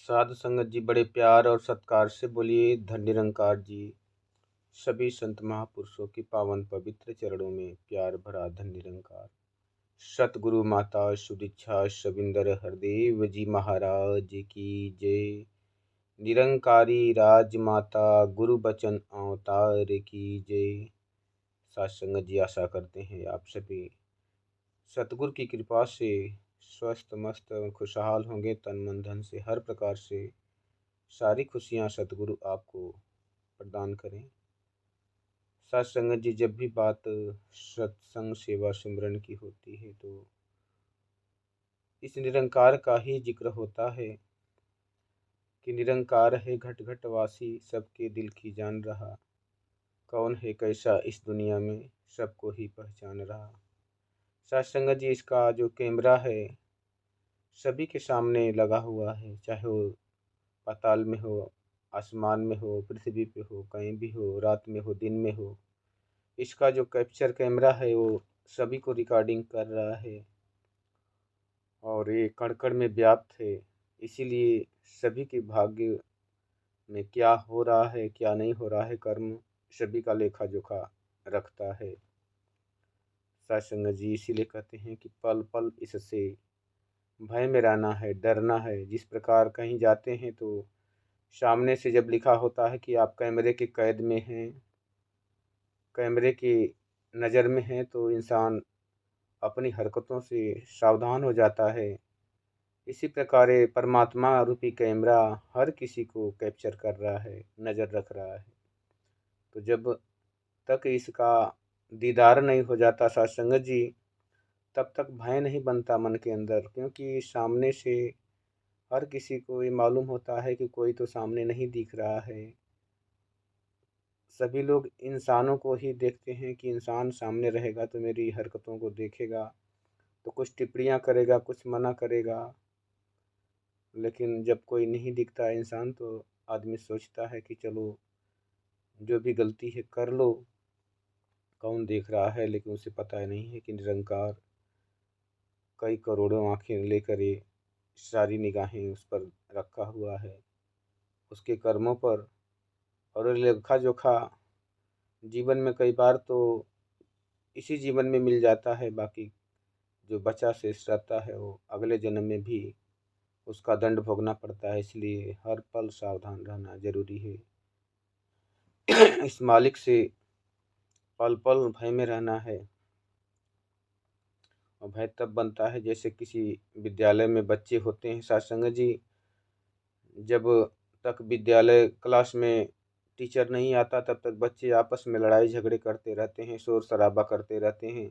साधु संगत जी बड़े प्यार और सत्कार से बोलिए। धन निरंकार जी सभी संत महापुरुषों की पावन पवित्र चरणों में प्यार भरा धन निरंकार। सतगुरु माता सुदीक्षा शविंदर हरदेव जी महाराज की जय। निरंकारी राजमाता गुरु बचन अवतार की जय। साथ संगत जी आशा करते हैं आप सभी सतगुरु की कृपा से स्वस्थ मस्त खुशहाल होंगे। तन मन धन से हर प्रकार से सारी खुशियाँ सतगुरु आपको प्रदान करें। साथ संगत जी जब भी बात सत्संग सेवा सिमरन की होती है तो इस निरंकार का ही जिक्र होता है कि निरंकार है घट घट वासी सबके दिल की जान रहा। कौन है कैसा इस दुनिया में सबको ही पहचान रहा। साथ संगत जी इसका जो कैमरा है सभी के सामने लगा हुआ है, चाहे वो पाताल में हो, आसमान में हो, पृथ्वी पे हो, कहीं भी हो, रात में हो, दिन में हो। इसका जो कैप्चर कैमरा है वो सभी को रिकॉर्डिंग कर रहा है और ये कण कण में व्याप्त है। इसीलिए सभी के भाग्य में क्या हो रहा है क्या नहीं हो रहा है कर्म सभी का लेखा जोखा रखता है। सत्संग जी इसीलिए कहते हैं कि पल पल इससे भय में रहना है, डरना है। जिस प्रकार कहीं जाते हैं तो सामने से जब लिखा होता है कि आप कैमरे के कैद में हैं, कैमरे की नज़र में हैं, तो इंसान अपनी हरकतों से सावधान हो जाता है। इसी प्रकार ये परमात्मा रूपी कैमरा हर किसी को कैप्चर कर रहा है, नज़र रख रहा है। तो जब तक इसका दीदार नहीं हो जाता सत्संग जी, तब तक भय नहीं बनता मन के अंदर, क्योंकि सामने से हर किसी को ये मालूम होता है कि कोई तो सामने नहीं दिख रहा है। सभी लोग इंसानों को ही देखते हैं कि इंसान सामने रहेगा तो मेरी हरकतों को देखेगा, तो कुछ टिप्पणियाँ करेगा, कुछ मना करेगा। लेकिन जब कोई नहीं दिखता इंसान तो आदमी सोचता है कि चलो जो भी गलती है कर लो, कौन देख रहा है। लेकिन उसे पता नहीं है कि निरंकार कई करोड़ों आंखें लेकर ये सारी निगाहें उस पर रखा हुआ है, उसके कर्मों पर। और लेखा जोखा जीवन में कई बार तो इसी जीवन में मिल जाता है, बाकी जो बचा शेष रहता है वो अगले जन्म में भी उसका दंड भोगना पड़ता है। इसलिए हर पल सावधान रहना जरूरी है। इस मालिक से पल पल भय में रहना है। और भय तब बनता है जैसे किसी विद्यालय में बच्चे होते हैं सत्संग जी, जब तक विद्यालय क्लास में टीचर नहीं आता तब तक बच्चे आपस में लड़ाई झगड़े करते रहते हैं, शोर शराबा करते रहते हैं।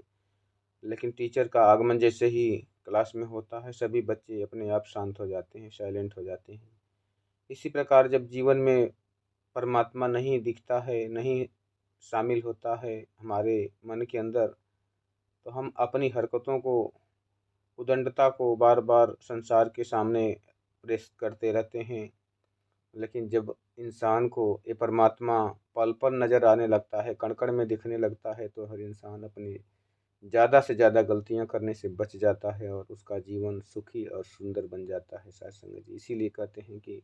लेकिन टीचर का आगमन जैसे ही क्लास में होता है सभी बच्चे अपने आप शांत हो जाते हैं, साइलेंट हो जाते हैं। इसी प्रकार जब जीवन में परमात्मा नहीं दिखता है, नहीं शामिल होता है हमारे मन के अंदर, तो हम अपनी हरकतों को, उदंडता को बार बार संसार के सामने प्रेस करते रहते हैं। लेकिन जब इंसान को ये परमात्मा पल पल नज़र आने लगता है, कण कण में दिखने लगता है, तो हर इंसान अपनी ज़्यादा से ज़्यादा गलतियां करने से बच जाता है और उसका जीवन सुखी और सुंदर बन जाता है सत्संग जी। इसीलिए कहते हैं कि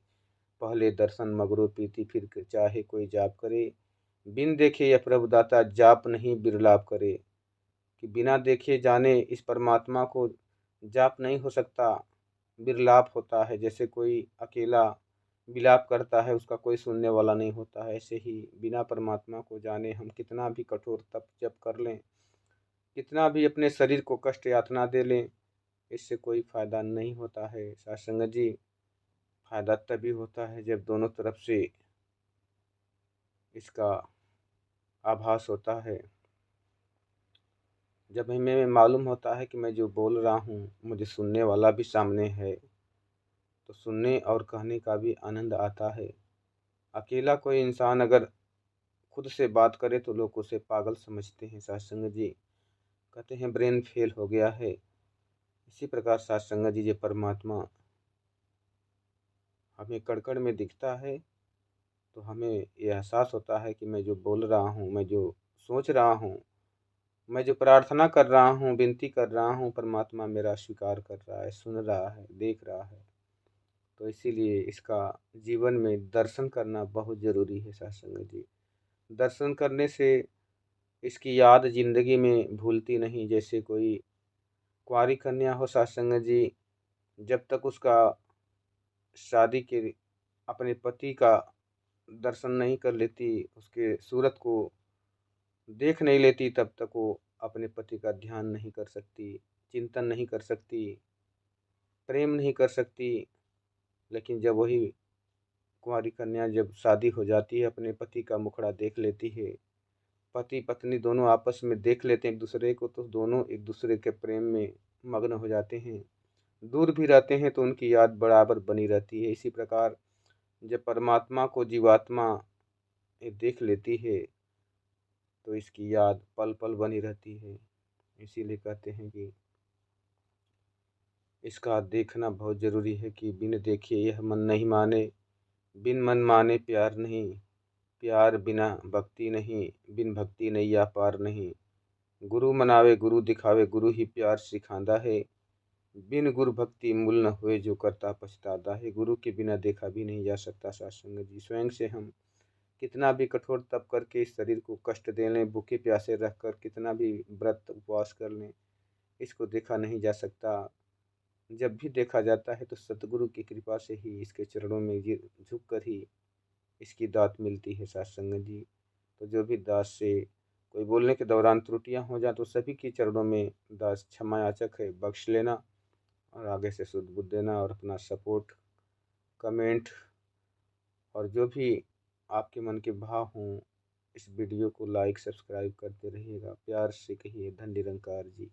पहले दर्शन मगरो प्रीति फिर चाहे कोई जाप करे, बिन देखे यह प्रभुदाता जाप नहीं बिरलाप करे। कि बिना देखे जाने इस परमात्मा को जाप नहीं हो सकता, बिरलाप होता है। जैसे कोई अकेला विलाप करता है, उसका कोई सुनने वाला नहीं होता है, ऐसे ही बिना परमात्मा को जाने हम कितना भी कठोर तप जप कर लें, कितना भी अपने शरीर को कष्ट यातना दे लें, इससे कोई फायदा नहीं होता है सत्संग जी। फायदा तभी होता है जब दोनों तरफ से इसका आभास होता है, जब हमें मालूम होता है कि मैं जो बोल रहा हूँ मुझे सुनने वाला भी सामने है, तो सुनने और कहने का भी आनंद आता है। अकेला कोई इंसान अगर खुद से बात करे तो लोग उसे पागल समझते हैं सत्संग जी, कहते हैं ब्रेन फेल हो गया है। इसी प्रकार सत्संग जी, ये परमात्मा हमें कड़कड़ में दिखता है तो हमें यह एहसास होता है कि मैं जो बोल रहा हूँ, मैं जो सोच रहा हूँ, मैं जो प्रार्थना कर रहा हूँ, विनती कर रहा हूँ, परमात्मा मेरा स्वीकार कर रहा है, सुन रहा है, देख रहा है। तो इसीलिए इसका जीवन में दर्शन करना बहुत ज़रूरी है सत्संग जी। दर्शन करने से इसकी याद ज़िंदगी में भूलती नहीं। जैसे कोई कुँवारी कन्या हो सत्संग जी, जब तक उसका शादी के अपने पति का दर्शन नहीं कर लेती, उसके सूरत को देख नहीं लेती, तब तक वो अपने पति का ध्यान नहीं कर सकती, चिंतन नहीं कर सकती, प्रेम नहीं कर सकती। लेकिन जब वही कुँवारी कन्या जब शादी हो जाती है, अपने पति का मुखड़ा देख लेती है, पति पत्नी दोनों आपस में देख लेते हैं एक दूसरे को, तो दोनों एक दूसरे के प्रेम में मग्न हो जाते हैं। दूर भी रहते हैं तो उनकी याद बराबर बनी रहती है। इसी प्रकार जब परमात्मा को जीवात्मा देख लेती है तो इसकी याद पल पल बनी रहती है। इसीलिए कहते हैं कि इसका देखना बहुत ज़रूरी है कि बिन देखे यह मन नहीं माने, बिन मन माने प्यार नहीं, प्यार बिना भक्ति नहीं, बिन भक्ति नैया पार नहीं। गुरु मनावे गुरु दिखावे, गुरु ही प्यार सिखांदा है। बिन गुरु भक्ति मूल न हुए, जो करता पछताता है। गुरु के बिना देखा भी नहीं जा सकता सत्संग जी। स्वयं से हम कितना भी कठोर तप करके इस शरीर को कष्ट दे लें, भूखे प्यासे रख कर कितना भी व्रत उपवास कर लें, इसको देखा नहीं जा सकता। जब भी देखा जाता है तो सतगुरु की कृपा से ही इसके चरणों में झुक कर ही इसकी दात मिलती है सत्संग जी। तो जो भी दास से कोई बोलने के दौरान त्रुटियां हो जाए तो सभी के चरणों में दास क्षमा याचक है, बख्श लेना और आगे से शुद्ध बुद्ध देना और अपना सपोर्ट, कमेंट और जो भी आपके मन के भाव हों, इस वीडियो को लाइक सब्सक्राइब करते रहिएगा। प्यार से कहिए धन निरंकार जी।